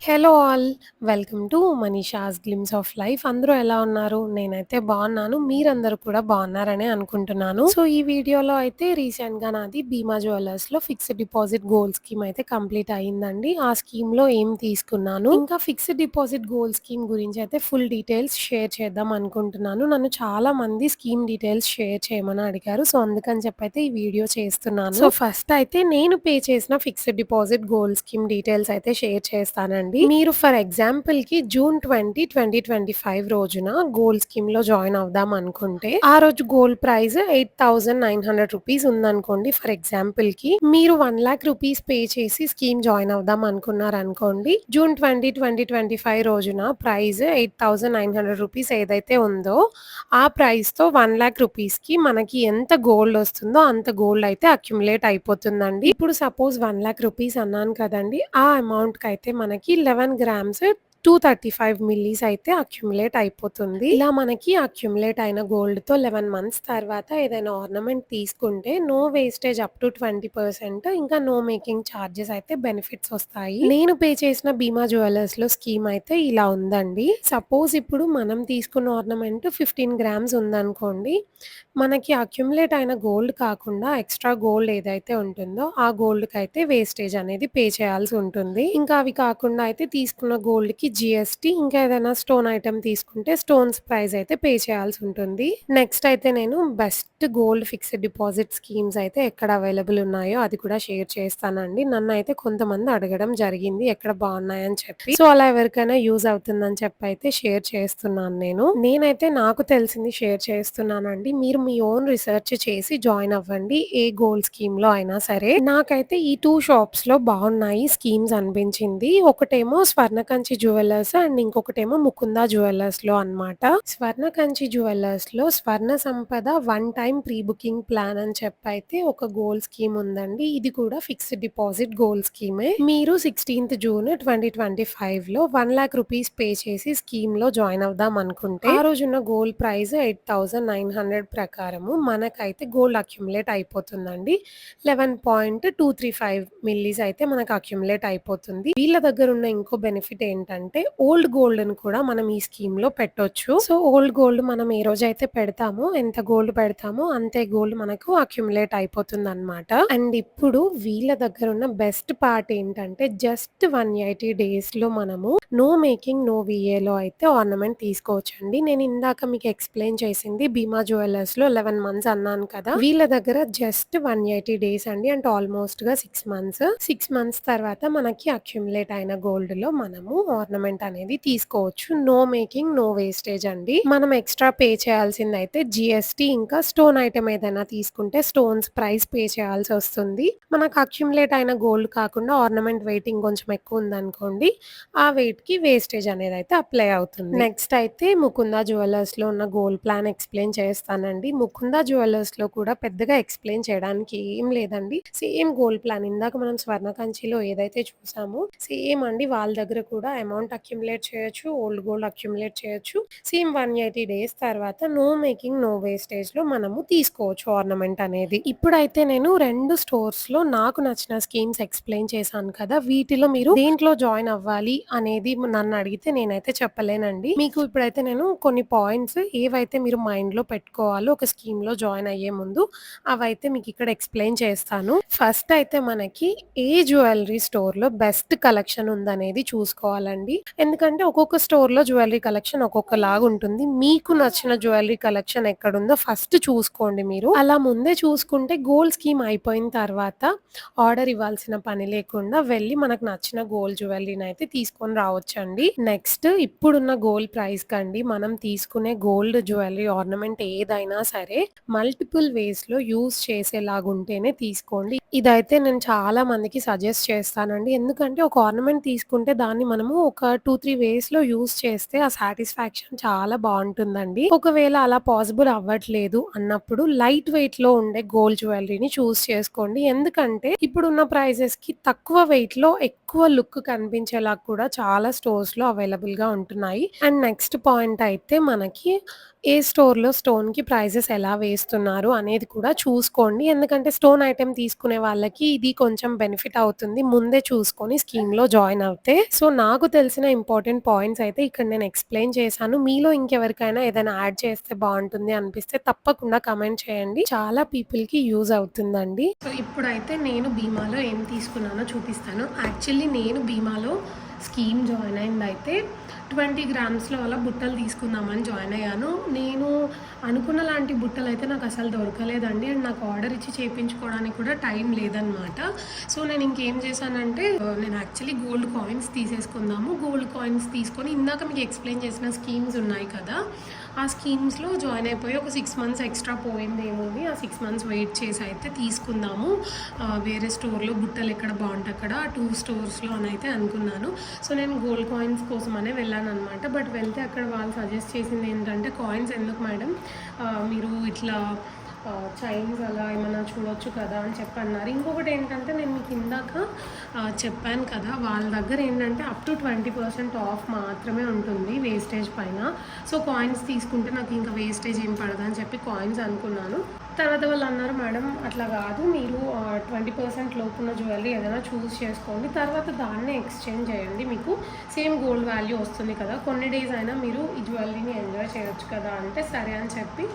Hello all. Welcome to Manisha's glimpse of life. అందరూ ఎలా ఉన్నారు? నేనైతే బాగున్నాను. మీరందరూ కూడా బాగున్నారనే అనుకుంటున్నాను. సో ఈ వీడియోలో అయితే రీసెంట్‌గా నాది భీమా జ్యువెల్లర్స్‌లో ఫిక్స్డ్ డిపాజిట్ గోల్డ్ స్కీమ్ అయితే కంప్లీట్ అయిందండి. ఆ స్కీమ్‌లో ఏం తీసుకున్నాను, ఇంకా ఫిక్స్డ్ డిపాజిట్ గోల్డ్ స్కీమ్ గురించి అయితే ఫుల్ డీటెయిల్స్ షేర్ చేద్దాం అనుకుంటున్నాను. నన్ను చాలా మంది స్కీమ్ డీటెయిల్స్ షేర్ చేయమని అడిగారు. సో అందుకని చెప్పైతే ఈ వీడియో చేస్తున్నాను. సో ఫస్ట్ అయితే నేను పే చేసిన fixed deposit gold scheme details అయితే షేర్ చేస్తానండి. మీరు ఫర్ ఎగ్జాంపుల్‌కి జూన్ 20, 2025 రోజున గోల్డ్ స్కీమ్‌లో జాయిన్ అవుదాం అనుకుంటే, ఆ రోజు గోల్డ్ ప్రైస్ 8,900 రూపీస్ ఉందనుకోండి. ఫర్ ఎగ్జాంపుల్‌కి మీరు 1,00,000 రూపీస్ పే చేసి స్కీమ్ జాయిన్ అవుదాం అనుకున్నారనుకోండి. జూన్ 20, 2025 రోజున ప్రైస్ 8,900 రూపీస్ ఏదైతే ఉందో, ఆ ప్రైస్‌తో 1,00,000 రూపీస్‌కి మనకి ఎంత గోల్డ్ వస్తుందో అంత గోల్డ్ అయితే అక్యుములేట్ అయిపోతుందండి. ఇప్పుడు సపోజ్ 1,00,000 రూపీస్ అన్నాను కదండీ! ఆ అమౌంట్‌కైతే మనకి 11 గ్రామ్స్ 235 మిల్లీస్ అయితే అక్యుములేట్ అయిపోతుంది. ఇలా మనకి అక్యుములేట్ అయిన గోల్డ్‌తో 11 మంత్స్ తర్వాత ఏదైనా ఆర్నమెంట్ తీసుకుంటే నో వేస్టేజ్ అప్ టు 20%, ఇంకా నో మేకింగ్ చార్జెస్ అయితే బెనిఫిట్స్ వస్తాయి. నేను పే చేసిన భీమా జ్యువెల్లర్స్‌లో స్కీమ్ అయితే ఇలా ఉందండి. సపోజ్ ఇప్పుడు మనం తీసుకున్న ఆర్నమెంట్ 15 గ్రామ్స్ ఉందనుకోండి. మనకి అక్యుములేట్ అయిన గోల్డ్ కాకుండా ఎక్స్‌ట్రా గోల్డ్ ఏదైతే ఉంటుందో ఆ గోల్డ్‌కైతే వేస్టేజ్ అనేది పే చేయాల్సి ఉంటుంది. ఇంకా అవి కాకుండా అయితే తీసుకున్న గోల్డ్‌కి జీఎస్టీ, ఇంకా ఏదైనా స్టోన్ ఐటెమ్ తీసుకుంటే స్టోన్స్ ప్రైస్ అయితే పే చేయాల్సి ఉంటుంది. నెక్స్ట్ అయితే నేను best gold fixed deposit schemes అయితే ఎక్కడ అవైలబుల్ ఉన్నాయో అది కూడా షేర్ చేస్తానండి. నన్నైతే కొంతమంది అడగడం జరిగింది ఎక్కడ బాగున్నాయని చెప్పి. సో అలా ఎవరికైనా యూజ్ అవుతుందని చెప్పి అయితే షేర్ చేస్తున్నాను నేను. నేనైతే నాకు తెలిసింది షేర్ చేస్తున్నానండి. మీరు మీ ఓన్ రిసర్చ్ చేసి జాయిన్ అవ్వండి. ఏ గోల్డ్ స్కీమ్‌లో అయినా సరే. నాకైతే ఈ 2 షాప్స్‌లో బాగున్నాయి స్కీమ్స్ అనిపించింది. ఒకటేమో స్వర్ణకంచి జ్యువెల్లర్స్ అండ్ ఇంకొకటేమో ముకుందా జ్యువెల్లర్స్‌లో అన్నమాట. స్వర్ణకంచి జ్యువెల్లర్స్‌లో స్వర్ణ సంపద one time pre booking plan అని చెప్పైతే ఒక గోల్డ్ స్కీమ్ ఉందండి. ఇది కూడా ఫిక్స్డ్ డిపాజిట్ గోల్డ్ స్కీమే. మీరు 16థ్ జూన్ 2025లో 1,00,000 రూపీస్ పే చేసి స్కీమ్‌లో జాయిన్ అవుదాం అనుకుంటే, ఆ రోజున్న గోల్డ్ ప్రైస్ 8,900 ప్రకారము మనకైతే గోల్డ్ అక్యుములేట్ అయిపోతుందండి. 11.235 మిల్లీస్ అయితే మనకు అక్యుములేట్ అయిపోతుంది. వీళ్ళ దగ్గర ఉన్న ఇంకో బెనిఫిట్ ఏంటంటే ఓల్డ్ గోల్డ్‌ని కూడా మనం ఈ స్కీమ్‌లో పెట్టొచ్చు. సో ఓల్డ్ గోల్డ్ మనం ఏ రోజైతే పెడతామో, ఎంత గోల్డ్ పెడతామో అంతే గోల్డ్ మనకు అక్యుములేట్ అయిపోతుందన్నమాట. అండ్ ఇప్పుడు వీళ్ళ దగ్గర ఉన్న బెస్ట్ పార్ట్ ఏంటంటే జస్ట్ 180 డేస్‌లో మనము నో మేకింగ్, నో వీఏలో అయితే ఆర్నమెంట్ తీసుకోవచ్చండి. నేను ఇందాక మీకు ఎక్స్‌ప్లెయిన్ చేసింది భీమా జ్యువెల్లర్స్‌లో 11 మంత్స్ అన్నాను కదా! వీళ్ళ దగ్గర జస్ట్ 180 డేస్ అండి. అంటే ఆల్‌మోస్ట్‌గా 6 మంత్స్. 6 మంత్స్ తర్వాత మనకి అక్యుములేట్ అయిన గోల్డ్‌లో మనము ఆర్నమెంట్ అనేది తీసుకోవచ్చు. నో మేకింగ్, నో వేస్టేజ్ అండి. మనం ఎక్స్‌ట్రా పే చేయాల్సిందయితే జీఎస్టీ, ఇంకా స్టోన్ ఐటెమ్ ఏదైనా తీసుకుంటే స్టోన్స్ ప్రైస్ పే చేయాల్సొస్తుంది. మనకు అక్యుములేట్ అయిన గోల్డ్ కాకుండా ఆర్నమెంట్ వెయిట్ ఇంకొంచెం ఎక్కువ ఉందనుకోండి, ఆ వెయిట్‌కి వేస్టేజ్ అనేదైతే అప్లై అవుతుంది. నెక్స్ట్ అయితే ముకుందా జ్యువెల్లర్స్‌లో ఉన్న గోల్డ్ ప్లాన్ ఎక్స్‌ప్లెయిన్ చేస్తానండి. ముకుందా జ్యువెల్లర్స్‌లో కూడా పెద్దగా ఎక్స్‌ప్లెయిన్ చేయడానికి ఏం లేదండి. సేమ్ గోల్డ్ ప్లాన్ ఇందాక మనం స్వర్ణకంచిలో ఏదైతే చూసామో సేమ్ అండి. వాళ్ళ దగ్గర కూడా అమౌంట్ అక్యుములేట్ చేయొచ్చు, ఓల్డ్ గోల్డ్ అక్యుములేట్ చేయొచ్చు. సేమ్ 180 డేస్ తర్వాత నో మేకింగ్, నో వేస్టేజ్‌లో మనము తీసుకోవచ్చు ఆర్నమెంట్ అనేది. ఇప్పుడైతే నేను 2 స్టోర్స్‌లో నాకు నచ్చిన స్కీమ్స్ ఎక్స్‌ప్లెయిన్ చేశాను కదా! వీటిలో మీరు దేంట్లో జాయిన్ అవ్వాలి అనేది నన్ను అడిగితే నేనైతే చెప్పలేనండి. మీకు ఇప్పుడైతే నేను కొన్ని పాయింట్స్ ఏవైతే మీరు మైండ్‌లో పెట్టుకోవాలో ఒక స్కీమ్‌లో జాయిన్ అయ్యే ముందు అవైతే మీకు ఇక్కడ ఎక్స్‌ప్లెయిన్ చేస్తాను. ఫస్ట్ అయితే మనకి ఏ జ్యువెల్లరీ స్టోర్‌లో బెస్ట్ కలెక్షన్ ఉందనేది చూసుకోవాలండి. ఎందుకంటే ఒక్కొక్క స్టోర్‌లో జ్యువెల్లరీ కలెక్షన్ ఒక్కొక్కలాగా ఉంటుంది. మీకు నచ్చిన జ్యువెల్లరీ కలెక్షన్ ఎక్కడుందో ఫస్ట్ చూసుకోండి మీరు. అలా ముందే చూసుకుంటే గోల్డ్ స్కీమ్ అయిపోయిన తర్వాత ఆర్డర్ ఇవ్వాల్సిన పని లేకుండా వెళ్లి మనకు నచ్చిన గోల్డ్ జ్యువెల్లరీని అయితే తీసుకొని రావచ్చండి. నెక్స్ట్ ఇప్పుడున్న గోల్డ్ ప్రైస్ కండి మనం తీసుకునే గోల్డ్ జ్యువెల్లరీ ఆర్నమెంట్ ఏదైనా సరే మల్టిపుల్ వేస్‌లో యూజ్ చేసేలాగుంటేనే తీసుకోండి. ఇదైతే నేను చాలా మందికి సజెస్ట్ చేస్తానండి. ఎందుకంటే ఒక ఆర్నమెంట్ తీసుకుంటే దాన్ని మనము ఒక ఒక 2, 3 వేస్‌లో యూజ్ చేస్తే ఆ సాటిస్ఫాక్షన్ చాలా బావుంటుందండి. ఒకవేళ అలా పాసిబుల్ అవ్వట్లేదు అన్నప్పుడు లైట్ వెయిట్‌లో ఉండే గోల్డ్ జ్యువెల్లరీని చూజ్ చేసుకోండి. ఎందుకంటే ఇప్పుడున్న ప్రైజెస్‌కి తక్కువ వెయిట్‌లో ఎక్కువ లుక్ కనిపించేలా కూడా చాలా స్టోర్స్‌లో అవైలబుల్‌గా ఉంటున్నాయి. అండ్ నెక్స్ట్ పాయింట్ అయితే మనకి ఏ స్టోర్‌లో స్టోన్‌కి ప్రైజెస్ ఎలా వేస్తున్నారు అనేది కూడా చూసుకోండి. ఎందుకంటే స్టోన్ ఐటెమ్ తీసుకునే వాళ్ళకి ఇది కొంచెం బెనిఫిట్ అవుతుంది. ముందే చూసుకొని స్కీమ్‌లో జాయిన్ అవుతే. సో, నాకు తెలిసిన ఇంపార్టెంట్ పాయింట్స్ అయితే ఇక్కడ నేను ఎక్స్‌ప్లెయిన్ చేశాను. మీలో ఇంకెవరికైనా ఏదైనా యాడ్ చేస్తే బావుంటుంది అనిపిస్తే తప్పకుండా కామెంట్ చేయండి. చాలా పీపుల్‌కి యూజ్ అవుతుందండి. సో, ఇప్పుడైతే నేను బీమాలో ఏం తీసుకున్నానో చూపిస్తాను. యాక్చువల్లీ నేను బీమాలో స్కీమ్ జాయిన్ అయిందయితే 20 గ్రామ్స్‌లో అలా బుట్టలు తీసుకుందామని జాయిన్ అయ్యాను. నేను అనుకున్న లాంటి బుట్టలయితే నాకు అసలు దొరకలేదండి. అండ్ నాకు ఆర్డర్ ఇచ్చి చేపించుకోవడానికి కూడా టైం లేదనమాట. సో, నేను ఇంకేం చేశానంటే నేను యాక్చువల్లీ గోల్డ్ కాయిన్స్ తీసేసుకుందాము. గోల్డ్ కాయిన్స్ తీసుకొని ఇందాక మీకు ఎక్స్‌ప్లెయిన్ చేసిన స్కీమ్స్ ఉన్నాయి కదా! ఆ స్కీమ్స్‌లో జాయిన్ అయిపోయి ఒక 6 మంత్స్ ఎక్స్ట్రా పోయిందేముంది. ఆ 6 మంత్స్ వెయిట్ చేసి అయితే తీసుకుందాము. వేరే స్టోర్‌లో బుట్టలు ఎక్కడ బావుంటే అక్కడ 2 స్టోర్స్‌లోనైతే అనుకున్నాను. సో, నేను గోల్డ్ కాయిన్స్ కోసమనే వెళ్ళాననమాట. బట్ వెళ్తే అక్కడ వాళ్ళు సజెస్ట్ చేసింది ఏంటంటే, కాయిన్స్ ఎందుకు మేడం మీరు ఇట్లా చైన్స్ అలా ఏమన్నా చూడొచ్చు కదా అని చెప్పి అన్నారు. ఇంకొకటి ఏంటంటే నేను మీకు ఇందాక చెప్పాను కదా, వాళ్ళ దగ్గర ఏంటంటే అప్ టు 20% ఆఫ్ మాత్రమే ఉంటుంది వేస్టేజ్ పైన. సో, కాయిన్స్ తీసుకుంటే నాకు ఇంకా వేస్టేజ్ ఏం పడదని చెప్పి కాయిన్స్ అనుకున్నాను. తర్వాత వాళ్ళు అన్నారు, మేడం అట్లా కాదు, మీరు 20% లోపున్న జ్యువెలరీ ఏదైనా చూస్ చేసుకోండి, తర్వాత దాన్నే ఎక్స్చేంజ్ చేయండి, మీకు సేమ్ గోల్డ్ వాల్యూ వస్తుంది కదా, కొన్ని డేస్ అయినా మీరు ఈ జ్యువెలరీని ఎంజాయ్ చేయొచ్చు కదా అంటే సరే అని చెప్పి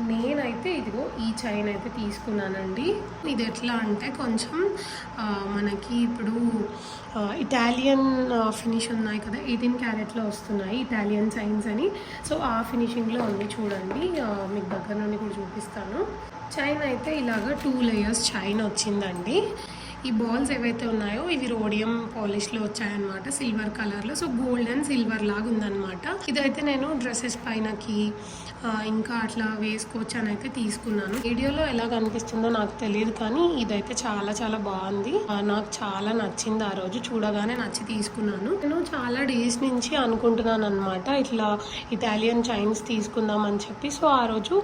నేనైతే ఇదిగో ఈ చైన్ అయితే తీసుకున్నానండి. ఇది ఎట్లా అంటే కొంచెం మనకి ఇప్పుడు ఇటాలియన్ ఫినిష్ ఉన్నాయి కదా, 18 క్యారెట్లో వస్తున్నాయి ఇటాలియన్ చైన్స్ అని. సో, ఆ ఫినిషింగ్లో ఉంది చూడండి. మీకు దగ్గర నుండి కూడా చూపిస్తాను. చైన్ అయితే ఇలాగ 2 లేయర్స్ చైన్ వచ్చిందండి. ఈ బాల్స్ ఏవైతే ఉన్నాయో ఇవి రోడియం పాలిష్లో వచ్చాయన్నమాట, సిల్వర్ కలర్లో. సో, గోల్డ్ అండ్ సిల్వర్ లాగా ఉందన్నమాట. ఇదైతే నేను డ్రెస్సెస్ పైనకి ఇంకా అట్లా వేసుకోవచ్చు అని అయితే తీసుకున్నాను. వీడియోలో ఎలా కనిపిస్తుందో నాకు తెలియదు, కానీ ఇదైతే చాలా చాలా బాగుంది. నాకు చాలా నచ్చింది. ఆ రోజు చూడగానే నచ్చి తీసుకున్నాను. నేను చాలా డేస్ నుంచి అనుకుంటున్నాను అనమాట ఇట్లా ఇటాలియన్ చైన్స్ తీసుకుందాం అని చెప్పి. సో, ఆ రోజు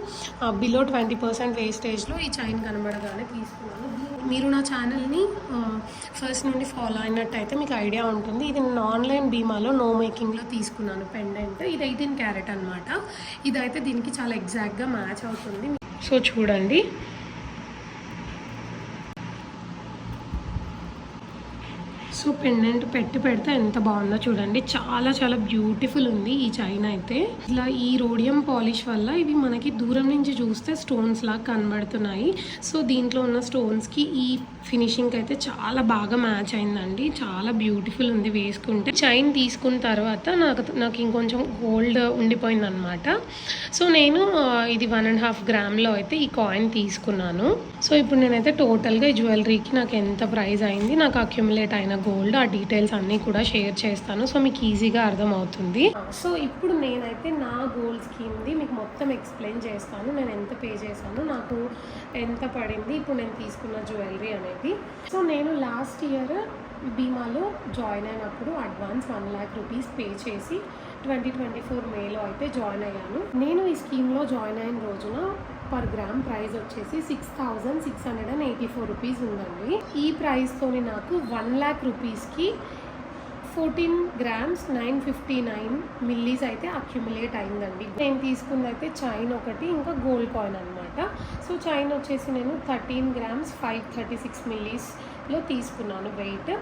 బిలో 20% వేస్టేజ్లో ఈ చైన్ కనబడగానే తీసుకున్నాను. మీరు నా ఛానల్ని ఫస్ట్ నుండి ఫాలో అయినట్టయితే మీకు ఐడియా ఉంటుంది. ఇది నేను ఆన్లైన్ బీమాలో నో మేకింగ్లో తీసుకున్నాను పెండెంట్. ఇది 18 క్యారెట్ అనమాట. ఇదైతే దీనికి చాలా ఎగ్జాక్ట్గా మ్యాచ్ అవుతుంది. సో, చూడండి. సో, పెండెంట్ పెడితే ఎంత బాగుందో చూడండి. చాలా చాలా బ్యూటిఫుల్ ఉంది ఈ చైన్ అయితే. ఇలా ఈ రోడియం పాలిష్ వల్ల ఇవి మనకి దూరం నుంచి చూస్తే స్టోన్స్ లాగా కనబడుతున్నాయి. సో, దీంట్లో ఉన్న స్టోన్స్కి ఈ ఫినిషింగ్ అయితే చాలా బాగా మ్యాచ్ అయిందండి. చాలా బ్యూటిఫుల్ ఉంది వేసుకుంటే. చైన్ తీసుకున్న తర్వాత నాకు ఇంకొంచెం గోల్డ్ ఉండిపోయింది అనమాట. సో, నేను ఇది 1.5 గ్రామ్లో అయితే ఈ కాయిన్ తీసుకున్నాను. సో, ఇప్పుడు నేనైతే టోటల్గా ఈ జ్యువెలరీకి నాకు ఎంత ప్రైస్ అయింది, నాకు అక్యుములేట్ అయిన గోల్డ్, ఆ డీటెయిల్స్ అన్నీ కూడా షేర్ చేస్తాను. సో, మీకు ఈజీగా అర్థమవుతుంది. సో, ఇప్పుడు నేనైతే నా గోల్డ్ స్కీమ్ది మీకు మొత్తం ఎక్స్ప్లెయిన్ చేస్తాను. నేను ఎంత పే చేశాను, నాకు ఎంత పడింది, ఇప్పుడు నేను తీసుకున్న జ్యువెలరీ అనేది. సో, నేను లాస్ట్ ఇయర్ బీమాలో జాయిన్ అయినప్పుడు అడ్వాన్స్ 1 lakh రూపీస్ పే చేసి 2024 మేలో అయితే జాయిన్ అయ్యాను. నేను ఈ స్కీమ్లో జాయిన్ అయిన రోజున పర్ గ్రామ్ ప్రైస్ వచ్చేసి 6,684 రూపీస్ ఉందండి. ఈ ప్రైస్తోని నాకు 1 lakh రూపీస్కి 14 grams 959 మిల్లీస్ అయితే అక్యుములేట్ అయిందండి. నేను తీసుకుంది అయితే చైన్ ఒకటి, ఇంకా గోల్డ్ కాయిన్ అనమాట. సో, చైన్ వచ్చేసి నేను 13 grams 536 మిల్లీస్లో తీసుకున్నాను వెయిట్.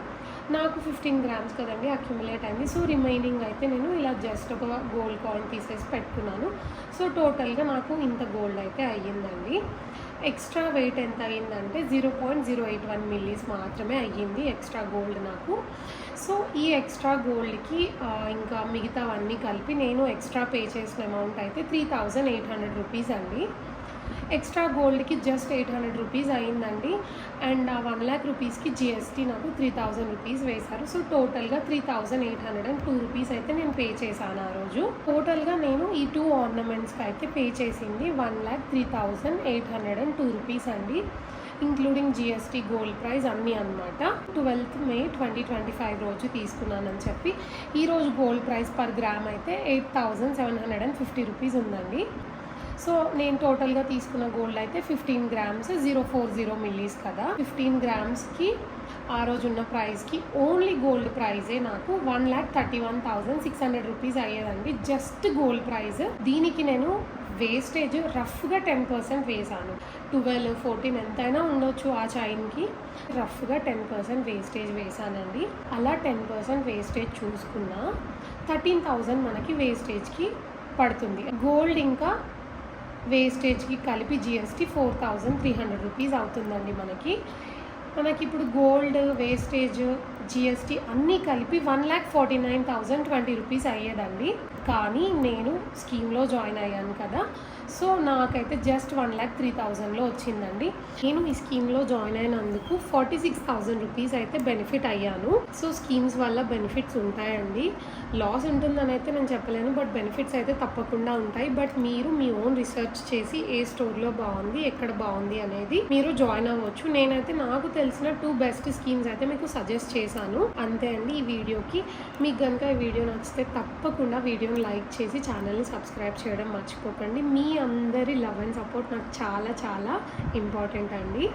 నాకు 15 grams కదండి అక్యుములేట్ అయింది. సో, రిమైనింగ్ అయితే నేను ఇలా జస్ట్ ఒక గోల్డ్ కాయిన్ తీసేసి పెట్టుకున్నాను. సో, టోటల్గా నాకు ఇంత గోల్డ్ అయితే అయ్యిందండి. ఎక్స్ట్రా వెయిట్ ఎంత అయ్యిందంటే 0.081 మిల్లీస్ మాత్రమే అయ్యింది ఎక్స్ట్రా గోల్డ్ నాకు. సో, ఈ ఎక్స్ట్రా గోల్డ్కి ఇంకా మిగతావన్నీ కలిపి నేను ఎక్స్ట్రా పే చేసిన అమౌంట్ అయితే 3,800 రూపీస్ అండి. ఎక్స్ట్రా గోల్డ్కి జస్ట్ 800 రూపీస్ అయ్యిందండి. అండ్ ఆ 1 lakh రూపీస్కి జిఎస్టీ నాకు 3,000 రూపీస్ వేశారు. సో, టోటల్గా 3,802 రూపీస్ అయితే నేను పే చేశాను ఆ రోజు. టోటల్గా నేను ఈ 2 ఆర్నమెంట్స్కి అయితే పే చేసింది 1,03,802 రూపీస్ అండి. ఇంక్లూడింగ్ జీఎస్టీ, గోల్డ్ ప్రైస్ అన్నీ అనమాట. 12th May 2025 రోజు తీసుకున్నానని చెప్పి ఈరోజు గోల్డ్ ప్రైస్ పర్ గ్రామ్ అయితే 8,750 రూపీస్ ఉందండి. సో నేను టోటల్గా తీసుకున్న గోల్డ్ అయితే 15 గ్రామ్స్ 040 మిల్లీస్ కదా. 15 గ్రామ్స్కి ఆ రోజు ఉన్న ప్రైస్కి ఓన్లీ గోల్డ్ ప్రైజే నాకు 1,31,600 రూపీస్ అయ్యేదండి. Just gold price. దీనికి నేను వేస్టేజ్ రఫ్గా 10% వేసాను. 12, 14 ఎంతైనా ఉండొచ్చు ఆ చైన్కి. రఫ్గా 10% వేస్టేజ్ వేసానండి. అలా 10% వేస్టేజ్ చూసుకున్న 13,000 మనకి వేస్టేజ్కి పడుతుంది. గోల్డ్ ఇంకా వేస్టేజ్కి కలిపి జిఎస్టీ 4,300 రూపీస్ అవుతుందండి మనకి ఇప్పుడు గోల్డ్, వేస్టేజ్, జిఎస్టీ అన్నీ కలిపి 1,49,020 రూపీస్ అయ్యేదండి. కానీ నేను స్కీమ్లో జాయిన్ అయ్యాను కదా, సో నాకైతే జస్ట్ 1,03,000లో వచ్చిందండి. నేను ఈ స్కీమ్లో జాయిన్ అయినందుకు 46,000 రూపీస్ అయితే బెనిఫిట్ అయ్యాను. సో స్కీమ్స్ వల్ల బెనిఫిట్స్ ఉంటాయండి. లాస్ ఉంటుందని అయితే నేను చెప్పలేను, బట్ బెనిఫిట్స్ అయితే తప్పకుండా ఉంటాయి. బట్ మీరు మీ ఓన్ రీసెర్చ్ చేసి ఏ స్టోర్లో బాగుంది, ఎక్కడ బాగుంది అనేది మీరు జాయిన్ అవ్వచ్చు. నేనైతే నాకు తెలిసిన 2 బెస్ట్ స్కీమ్స్ అయితే మీకు సజెస్ట్ చేశాను. అంతే అండి ఈ వీడియోకి. మీకు కనుక ఈ వీడియో నచ్చితే తప్పకుండా వీడియోని లైక్ చేసి ఛానల్ని సబ్స్క్రైబ్ చేయడం మర్చిపోకండి. మీ అందరి లవ్ అండ్ సపోర్ట్ నాకు చాలా చాలా ఇంపార్టెంట్ అండి.